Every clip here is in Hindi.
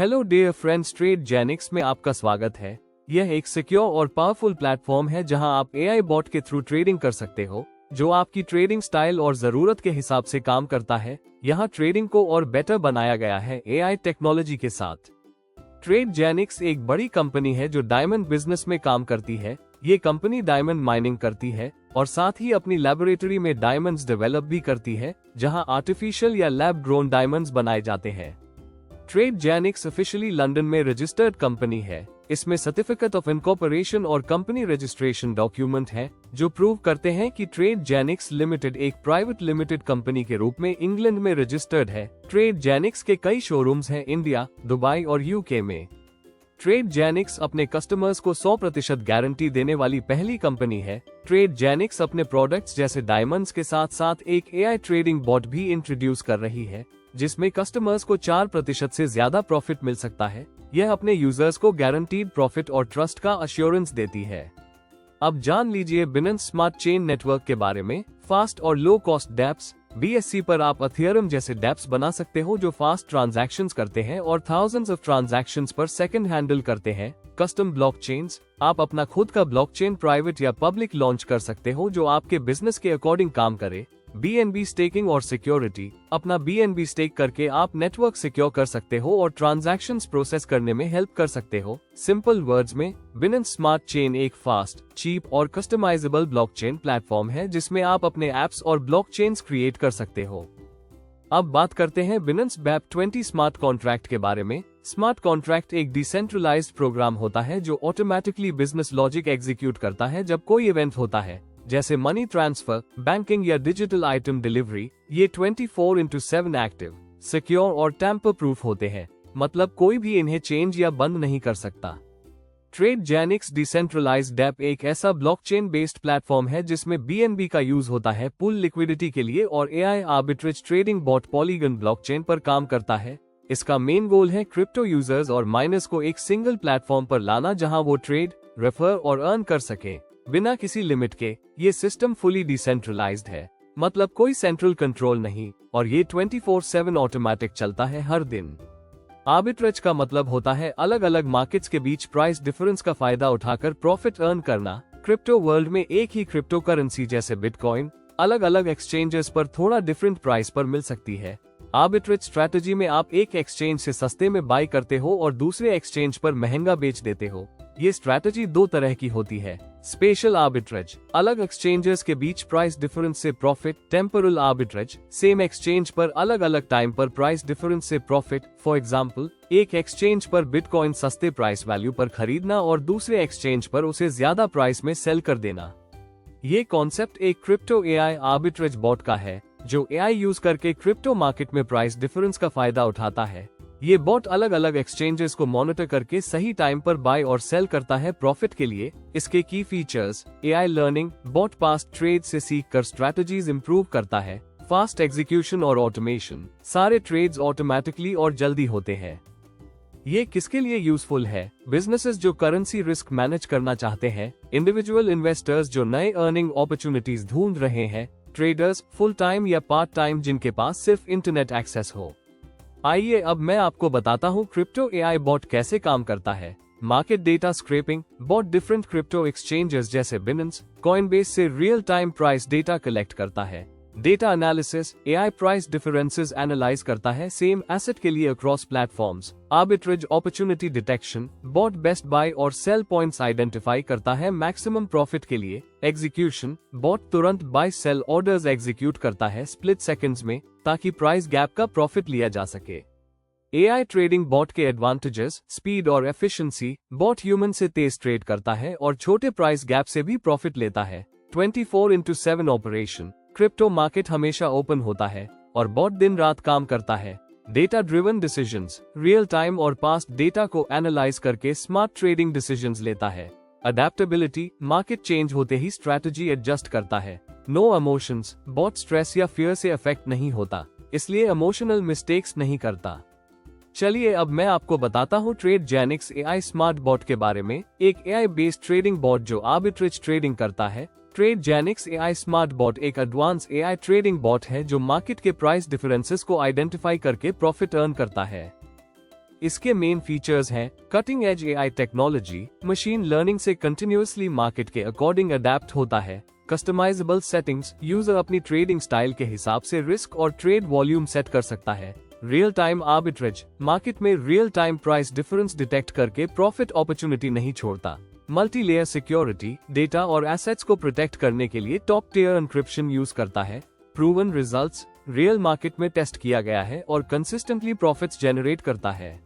हेलो डियर फ्रेंड्स, ट्रेड जेनिक्स में आपका स्वागत है। यह एक सिक्योर और पावरफुल प्लेटफॉर्म है जहां आप एआई बॉट के थ्रू ट्रेडिंग कर सकते हो, जो आपकी ट्रेडिंग स्टाइल और जरूरत के हिसाब से काम करता है। यहां ट्रेडिंग को और बेटर बनाया गया है एआई टेक्नोलॉजी के साथ। ट्रेड जेनिक्स एक बड़ी कंपनी है जो डायमंड बिजनेस में काम करती है। ये कंपनी डायमंड माइनिंग करती है और साथ ही अपनी लैबोरेटरी में डायमंड्स डेवलप भी करती है, जहां आर्टिफिशियल या लैब ग्रोन डायमंड्स बनाए जाते हैं। ट्रेड जेनिक्स ऑफिशियली लंदन में रजिस्टर्ड कंपनी है। इसमें सर्टिफिकेट ऑफ इनकॉर्पोरेशन और कंपनी रजिस्ट्रेशन डॉक्यूमेंट हैं, जो प्रूव करते हैं कि ट्रेड जेनिक्स लिमिटेड एक प्राइवेट लिमिटेड कंपनी के रूप में इंग्लैंड में रजिस्टर्ड है। ट्रेड जेनिक्स के कई शोरूम्स हैं इंडिया, दुबई और यूके में। ट्रेड जेनिक्स अपने कस्टमर्स को 100% गारंटी देने वाली पहली कंपनी है। ट्रेड जेनिक्स अपने प्रोडक्ट्स जैसे डायमंड्स के साथ साथ एक एआई ट्रेडिंग बॉट भी इंट्रोड्यूस कर रही है, जिसमें कस्टमर्स को 4% से ज्यादा प्रॉफिट मिल सकता है। यह अपने यूजर्स को गारंटीड प्रॉफिट और ट्रस्ट का अश्योरेंस देती है। अब जान लीजिए बिनेंस स्मार्ट चेन नेटवर्क के बारे में। फास्ट और लो कॉस्ट डैप्स। BSC पर आप अथियरम जैसे डैप्स बना सकते हो जो फास्ट ट्रांजैक्शंस करते हैं और थाउजेंड्स ऑफ ट्रांजैक्शंस पर सेकंड हैंडल करते हैं। Custom blockchains. आप अपना खुद का ब्लॉकचेन प्राइवेट या पब्लिक लॉन्च कर सकते हो जो आपके बिजनेस के अकॉर्डिंग काम करे। BNB स्टेकिंग और सिक्योरिटी। अपना BNB स्टेक करके आप नेटवर्क सिक्योर कर सकते हो और ट्रांजैक्शंस प्रोसेस करने में हेल्प कर सकते हो। सिंपल वर्ड्स में, बिनेंस स्मार्ट चेन एक फास्ट, चीप और कस्टमाइजेबल ब्लॉकचेन प्लेटफॉर्म है जिसमें आप अपने एप्स और ब्लॉकचेन्स क्रिएट कर सकते हो। अब बात करते हैं बिनेंस BEP20 स्मार्ट कॉन्ट्रैक्ट के बारे में। स्मार्ट कॉन्ट्रैक्ट एक डिसेंट्रलाइज्ड प्रोग्राम होता है जो ऑटोमेटिकली बिजनेस लॉजिक एग्जीक्यूट करता है जब कोई इवेंट होता है, जैसे मनी ट्रांसफर, बैंकिंग या डिजिटल आइटम डिलीवरी। ये 24/7 एक्टिव, सिक्योर और टैम्पर प्रूफ होते हैं, मतलब कोई भी इन्हें चेंज या बंद नहीं कर सकता। ट्रेड जेनिक्स डिसेंट्रलाइज्ड डैप एक ऐसा ब्लॉकचेन बेस्ड प्लेटफॉर्म है जिसमें BNB का यूज होता है पूल लिक्विडिटी के लिए और AI arbitrage trading bot Polygon blockchain पर काम करता है। इसका मेन गोल है क्रिप्टो यूजर्स और माइनर्स को एक सिंगल प्लेटफॉर्म पर लाना जहां वो ट्रेड, रेफर और अर्न कर सके बिना किसी लिमिट के। ये सिस्टम फुली डिसेंट्रलाइज्ड है, मतलब कोई सेंट्रल कंट्रोल नहीं, और ये 24/7 ऑटोमेटिक चलता है हर दिन। आर्बिट्रेज का मतलब होता है अलग अलग मार्केट्स के बीच प्राइस डिफरेंस का फायदा उठाकर प्रॉफिट अर्न करना। क्रिप्टो वर्ल्ड में एक ही क्रिप्टो करेंसी जैसे बिटकॉइन अलग अलग एक्सचेंजेस पर थोड़ा डिफरेंट प्राइस पर मिल सकती है। आर्बिट्रेज स्ट्रैटेजी में आप एक एक्सचेंज से सस्ते में बाय करते हो और दूसरे एक्सचेंज पर महंगा बेच देते हो। ये स्ट्रैटेजी दो तरह की होती है। स्पेशल आर्बिट्रेज, अलग एक्सचेंजेस के बीच प्राइस डिफरेंस से profit. Temporal arbitrage, same exchange पर अलग अलग टाइम पर प्राइस डिफरेंस से प्रॉफिट। फॉर एग्जांपल, एक एक्सचेंज पर बिटकॉइन सस्ते प्राइस वैल्यू पर खरीदना और दूसरे एक्सचेंज पर उसे ज्यादा प्राइस में सेल कर देना। ये कॉन्सेप्ट एक क्रिप्टो एआई आर्बिट्रेज बॉट का है जो एआई यूज करके क्रिप्टो मार्केट में प्राइस डिफरेंस का फायदा उठाता है। ये बॉट अलग अलग एक्सचेंजेस को मॉनिटर करके सही टाइम पर बाय और सेल करता है प्रॉफिट के लिए। इसके की features: AI learning, bot past trade से सीख कर स्ट्रैटेजीज इंप्रूव करता है। फास्ट एग्जीक्यूशन और ऑटोमेशन, सारे ट्रेड्स ऑटोमेटिकली और जल्दी होते हैं। ये किसके लिए यूजफुल है? बिजनेसेस जो करेंसी रिस्क मैनेज करना चाहते हैं, इंडिविजुअल इन्वेस्टर्स जो नए अर्निंग अपॉर्चुनिटीज ढूंढ रहे हैं, ट्रेडर्स फुल टाइम या पार्ट टाइम जिनके पास सिर्फ इंटरनेट एक्सेस हो। आइए अब मैं आपको बताता हूँ क्रिप्टो एआई बॉट कैसे काम करता है। Market data scraping. Bot different crypto exchanges जैसे बिनेंस, कॉइनबेस से real time price data collect करता है। Data analysis, AI price differences analyse करता है सेम एसेट के लिए across platforms. Arbitrage opportunity detection, bot best buy और सेल पॉइंट्स आइडेंटिफाई करता है मैक्सिमम प्रॉफिट के लिए। एग्जीक्यूशन, बॉट तुरंत बाय सेल ऑर्डर्स एग्जीक्यूट करता है स्प्लिट सेकंड्स में ताकि प्राइस गैप का प्रॉफिट लिया जा सके। एआई ट्रेडिंग बॉट के एडवांटेजेस: स्पीड और एफिशिएंसी, बॉट ह्यूमन से तेज ट्रेड करता है और छोटे प्राइस गैप से भी प्रॉफिट लेता है। 24/7 ऑपरेशन, क्रिप्टो मार्केट हमेशा ओपन होता है और बॉट दिन रात काम करता है। Data driven decisions, real time और पास्ट डेटा को एनालाइज करके स्मार्ट ट्रेडिंग डिसीजंस लेता है। अडेप्टेबिलिटी, मार्केट चेंज होते ही स्ट्रैटेजी एडजस्ट करता है। नो इमोशंस, बॉट स्ट्रेस या फियर से अफेक्ट नहीं होता, इसलिए इमोशनल मिस्टेक्स नहीं करता। चलिए अब मैं आपको बताता हूँ ट्रेड जेनिक्स एआई स्मार्ट बॉट के बारे में। एक एआई बेस्ड ट्रेडिंग बॉट जो आर्बिट्रेज ट्रेडिंग करता है। ट्रेड जेनिक्स एआई स्मार्ट बॉट एक एडवांस एआई ट्रेडिंग बॉट है जो मार्केट के प्राइस डिफरेंसेस को आइडेंटिफाई करके प्रॉफिट अर्न करता है। इसके मेन फीचर्स हैं cutting edge AI technology, machine learning से कंटिन्यूअसली मार्केट के अकॉर्डिंग अडेप्ट होता है, कस्टमाइजेबल सेटिंग्स, यूजर अपनी ट्रेडिंग स्टाइल के हिसाब से रिस्क और ट्रेड वॉल्यूम सेट कर सकता है, रियल टाइम आर्बिट्रेज, मार्केट में real time price difference detect करके प्रॉफिट अपॉर्चुनिटी नहीं छोड़ता, मल्टी लेयर सिक्योरिटी, डेटा और एसेट्स को प्रोटेक्ट करने के लिए टॉप टियर एन्क्रिप्शन यूज करता है, प्रूवन रिजल्ट्स, रियल मार्केट में टेस्ट किया गया है और कंसिस्टेंटली प्रॉफिट्स जनरेट करता है।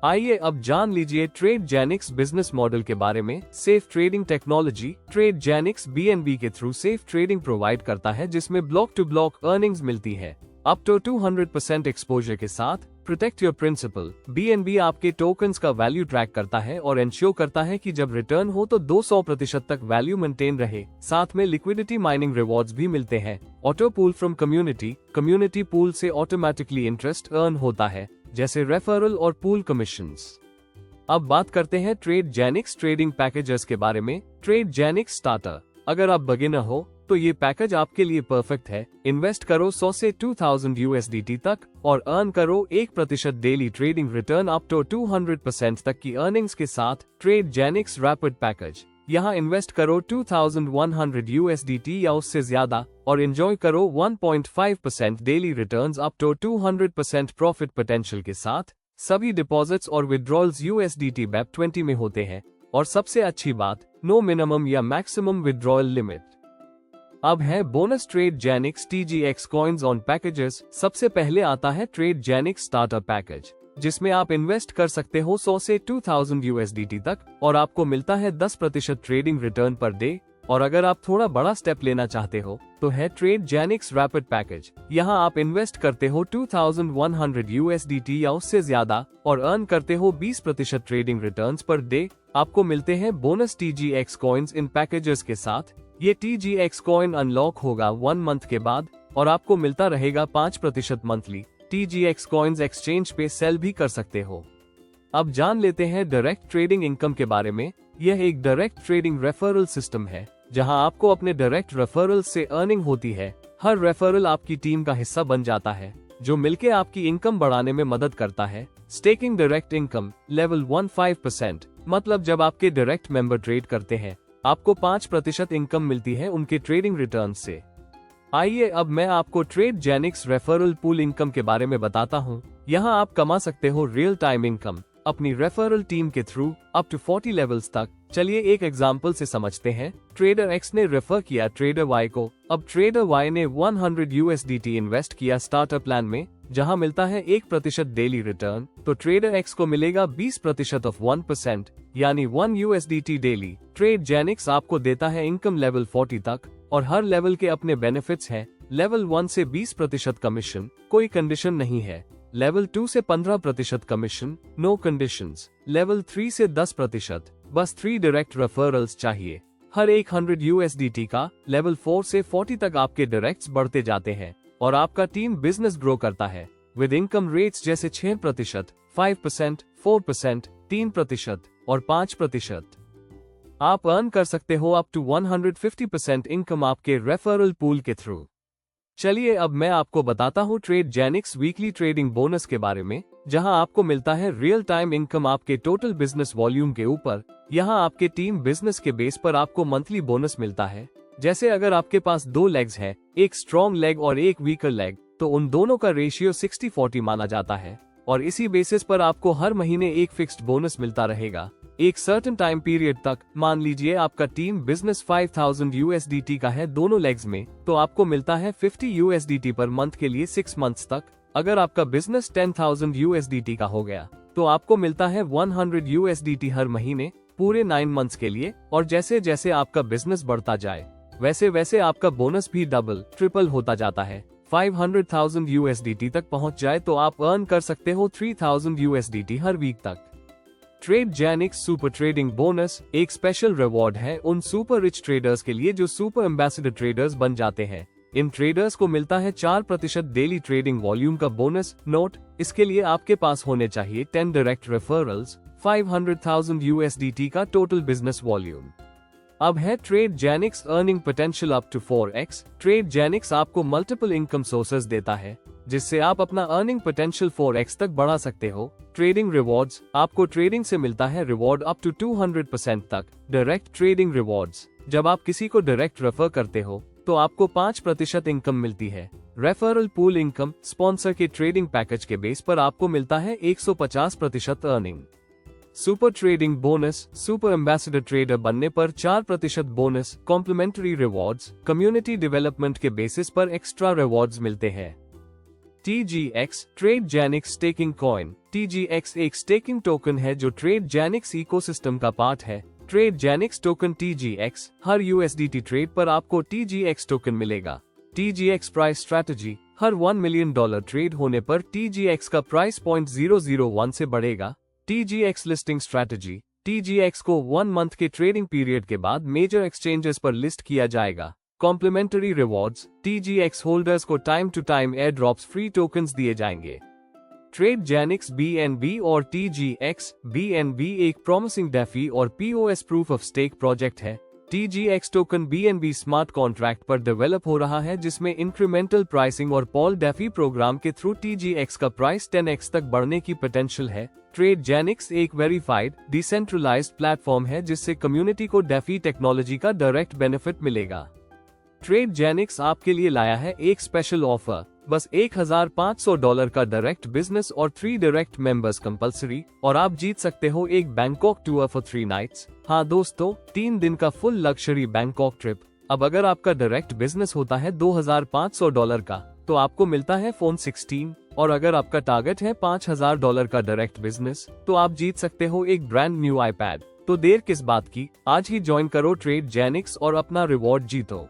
आइए अब जान लीजिए ट्रेडजेनिक्स बिजनेस मॉडल के बारे में। Safe trading technology. Tradegenix BNB के थ्रू सेफ ट्रेडिंग प्रोवाइड करता है जिसमें ब्लॉक टू ब्लॉक अर्निंग्स मिलती है अप टू 200% एक्सपोजर के साथ। Protect your principal. बीएनबी आपके टोकन्स का वैल्यू ट्रैक करता है और इंश्योर करता है कि जब रिटर्न हो तो 200% तक वैल्यू मेंटेन रहे। साथ में लिक्विडिटी माइनिंग रिवॉर्ड्स भी मिलते हैं। Auto pool from community. Community pool से ऑटोमेटिकली इंटरेस्ट अर्न होता है जैसे रेफरल और पूल कमीशंस। अब बात करते हैं ट्रेडजेनिक्स ट्रेडिंग पैकेजेस के बारे में। ट्रेडजेनिक्स स्टार्टर। अगर आप बिगिनर हो तो ये पैकेज आपके लिए परफेक्ट है। इन्वेस्ट करो 100 से 2000 USDT तक और अर्न करो 1% daily trading return up to 200% तक की अर्निंग्स के साथ। Tradegenix rapid package. यहाँ इन्वेस्ट करो 2100 USDT या उससे ज्यादा और एंजॉय करो 1.5% daily returns up to 200% profit potential के साथ। सभी डिपॉजिट्स और विड्रॉल्स USDT BEP20 में होते हैं और सबसे अच्छी बात, नो मिनिमम या मैक्सिमम विड्रॉल लिमिट। अब है bonus Tradegenix TGX coins on packages. सबसे पहले आता है ट्रेडजेनिक्स स्टार्टर पैकेज जिसमें आप इन्वेस्ट कर सकते हो 100 से 2000 USDT तक और आपको मिलता है 10% ट्रेडिंग रिटर्न पर डे। और अगर आप थोड़ा बड़ा स्टेप लेना चाहते हो तो है ट्रेडजेनिक्स रैपिड पैकेज। यहाँ आप इन्वेस्ट करते हो 2100 USDT या उससे ज्यादा और अर्न करते हो 20% ट्रेडिंग रिटर्न्स पर डे। आपको मिलते हैं bonus TGX coins in packages के साथ। ये TGX कॉइन अनलॉक होगा 1 मंथ के बाद और आपको मिलता रहेगा 5% मंथली। TGX कॉइन्स एक्सचेंज पे सेल भी कर सकते हो। अब जान लेते हैं डायरेक्ट ट्रेडिंग इनकम के बारे में। यह एक डायरेक्ट ट्रेडिंग रेफरल सिस्टम है जहां आपको अपने डायरेक्ट रेफरल से अर्निंग होती है। हर रेफरल आपकी टीम का हिस्सा बन जाता है जो मिलकर आपकी इनकम बढ़ाने में मदद करता है। Staking direct income level 15%। मतलब जब आपके डायरेक्ट मेंबर ट्रेड करते हैं आपको 5% इनकम मिलती है उनके ट्रेडिंग रिटर्न से। आइए अब मैं आपको ट्रेडजेनिक्स रेफरल पूल इनकम के बारे में बताता हूँ। यहाँ आप कमा सकते हो रियल टाइम इनकम अपनी रेफरल टीम के थ्रू अप टू 40 लेवल्स तक। चलिए एक एग्जांपल से समझते हैं। ट्रेडर X ने रेफर किया ट्रेडर Y को। अब ट्रेडर Y ने 100 USDT इन्वेस्ट किया स्टार्टर प्लान में जहां मिलता है 1% डेली रिटर्न। तो ट्रेडर X को मिलेगा 20% ऑफ 1% यानी 1 USDT डेली। ट्रेडजेनिक्स आपको देता है इनकम लेवल 40 तक और हर लेवल के अपने बेनिफिट्स हैं। लेवल 1 से 20% कमीशन, कोई कंडीशन नहीं है। लेवल 2 से 15% कमीशन, नो कंडीशंस। लेवल 3 से 10%, बस 3 डायरेक्ट रेफरल्स चाहिए हर 100 USDT का। लेवल 4 से 40 तक आपके डायरेक्ट्स बढ़ते जाते हैं और आपका टीम बिजनेस ग्रो करता है विद इनकम रेट्स जैसे 6%, 5%, 4%, 3% और 5%। आप अर्न कर सकते हो अप टू 150% इनकम आपके रेफरल पूल के थ्रू। चलिए अब मैं आपको बताता हूँ ट्रेडजेनिक्स वीकली ट्रेडिंग बोनस के बारे में जहां आपको मिलता है रियल टाइम इनकम आपके टोटल बिजनेस वॉल्यूम के ऊपर। यहाँ आपके टीम बिजनेस के बेस पर आपको मंथली बोनस मिलता है। जैसे अगर आपके पास 2 लेग्स हैं, एक स्ट्रॉन्ग लेग और एक वीकर लेग, तो उन दोनों का रेशियो 60-40 माना जाता है और इसी बेसिस पर आपको हर महीने एक फिक्स्ड बोनस मिलता रहेगा एक सर्टेन टाइम पीरियड तक। मान लीजिए आपका टीम बिजनेस 5000 USDT का है दोनों लेग्स में, तो आपको मिलता है 50 USDT पर मंथ के लिए 6 मंथ्स तक। अगर आपका बिजनेस 10,000 USDT का हो गया तो आपको मिलता है 100 USDT हर महीने पूरे 9 मंथ्स के लिए। और जैसे जैसे आपका बिजनेस बढ़ता जाए वैसे वैसे आपका बोनस भी डबल ट्रिपल होता जाता है। 500,000 USDT तक पहुंच जाए तो आप अर्न कर सकते हो 3000 USDT हर वीक तक। ट्रेडजेनिक्स सुपर ट्रेडिंग बोनस एक स्पेशल रिवॉर्ड है उन सुपर रिच ट्रेडर्स के लिए जो सुपर एम्बेसडर ट्रेडर्स बन जाते हैं। इन ट्रेडर्स को मिलता है 4% डेली ट्रेडिंग वॉल्यूम का बोनस। नोट, इसके लिए आपके पास होने चाहिए 10 डायरेक्ट रेफरल्स, 500,000 USDT का टोटल बिजनेस वॉल्यूम। अब है Tradegenix earning potential up to 4x। Tradegenix आपको मल्टीपल इनकम सोर्सेज देता है, जिससे आप अपना अर्निंग पोटेंशियल 4x तक बढ़ा सकते हो। ट्रेडिंग रिवॉर्ड्स, आपको ट्रेडिंग से मिलता है रिवॉर्ड अप टू 200% तक। डायरेक्ट ट्रेडिंग रिवॉर्ड्स, जब आप किसी को डायरेक्ट रेफर करते हो तो आपको 5% इनकम मिलती है। रेफरल पूल इनकम, स्पॉन्सर के ट्रेडिंग पैकेज के बेस पर आपको मिलता है 150% earning. Super trading bonus, super ambassador trader बनने पर 4% bonus. Complimentary rewards, community development के बेसिस पर एक्स्ट्रा रिवॉर्ड्स मिलते हैं। TGX Tradegenix staking coin. TGX एक स्टेकिंग टोकन है जो ट्रेड जेनिक्स इकोसिस्टम का पार्ट है। ट्रेड जेनिक्स टोकन TGX, हर USDT ट्रेड पर आपको TGX टोकन मिलेगा। TGX प्राइस स्ट्रैटेजी, हर $1 मिलियन ट्रेड होने पर TGX का प्राइस 0.001 से बढ़ेगा। TGX लिस्टिंग स्ट्रैटेजी, TGX को 1 मंथ के ट्रेडिंग पीरियड के बाद मेजर एक्सचेंजेस पर लिस्ट किया जाएगा। कॉम्प्लीमेंट्री रिवॉर्ड्स, TGX होल्डर्स को time to time air drops free tokens दिए जाएंगे। ट्रेड जेनिक्स BNB और TGX। BNB एक प्रॉमिसिंग डेफी और POS proof of stake project है। TGX token BNB smart contract पर डेवलप हो रहा है, जिसमें इंक्रीमेंटल प्राइसिंग और पॉल डेफी प्रोग्राम के थ्रू TGX का प्राइस 10x तक बढ़ने की पोटेंशियल है। ट्रेड जेनिक्स एक वेरीफाइड डिसेंट्रलाइज्ड प्लेटफॉर्म है, जिससे कम्युनिटी को डेफी टेक्नोलॉजी का डायरेक्ट बेनिफिट मिलेगा। ट्रेड जेनिक्स आपके लिए लाया है एक स्पेशल ऑफर, बस $1,500 का डायरेक्ट बिजनेस और 3 डायरेक्ट मेंबर्स कंपलसरी, और आप जीत सकते हो एक बैंकॉक टूर फॉर 3 नाइट्स। हाँ दोस्तों, 3 दिन का फुल लग्जरी बैंकॉक ट्रिप। अब अगर आपका डायरेक्ट बिजनेस होता है $2,500 का, तो आपको मिलता है फोन 16, और अगर आपका टारगेट है $5,000 का डायरेक्ट बिजनेस, तो आप जीत सकते हो एक ब्रांड न्यू iPad। तो देर किस बात की, आज ही ज्वाइन करो ट्रेड जेनिक्स और अपना रिवॉर्ड जीतो।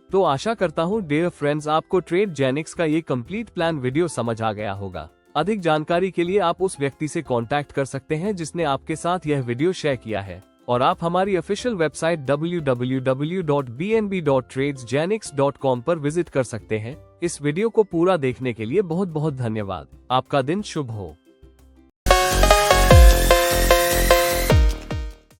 तो आशा करता हूँ डियर फ्रेंड्स, आपको ट्रेड जेनिक्स का ये कंप्लीट प्लान वीडियो समझ आ गया होगा। अधिक जानकारी के लिए आप उस व्यक्ति से कांटेक्ट कर सकते हैं जिसने आपके साथ यह वीडियो शेयर किया है, और आप हमारी ऑफिशियल वेबसाइट www.bnb.tradesgenix.com पर विजिट कर सकते हैं। इस वीडियो को पूरा देखने के लिए बहुत बहुत धन्यवाद। आपका दिन शुभ हो।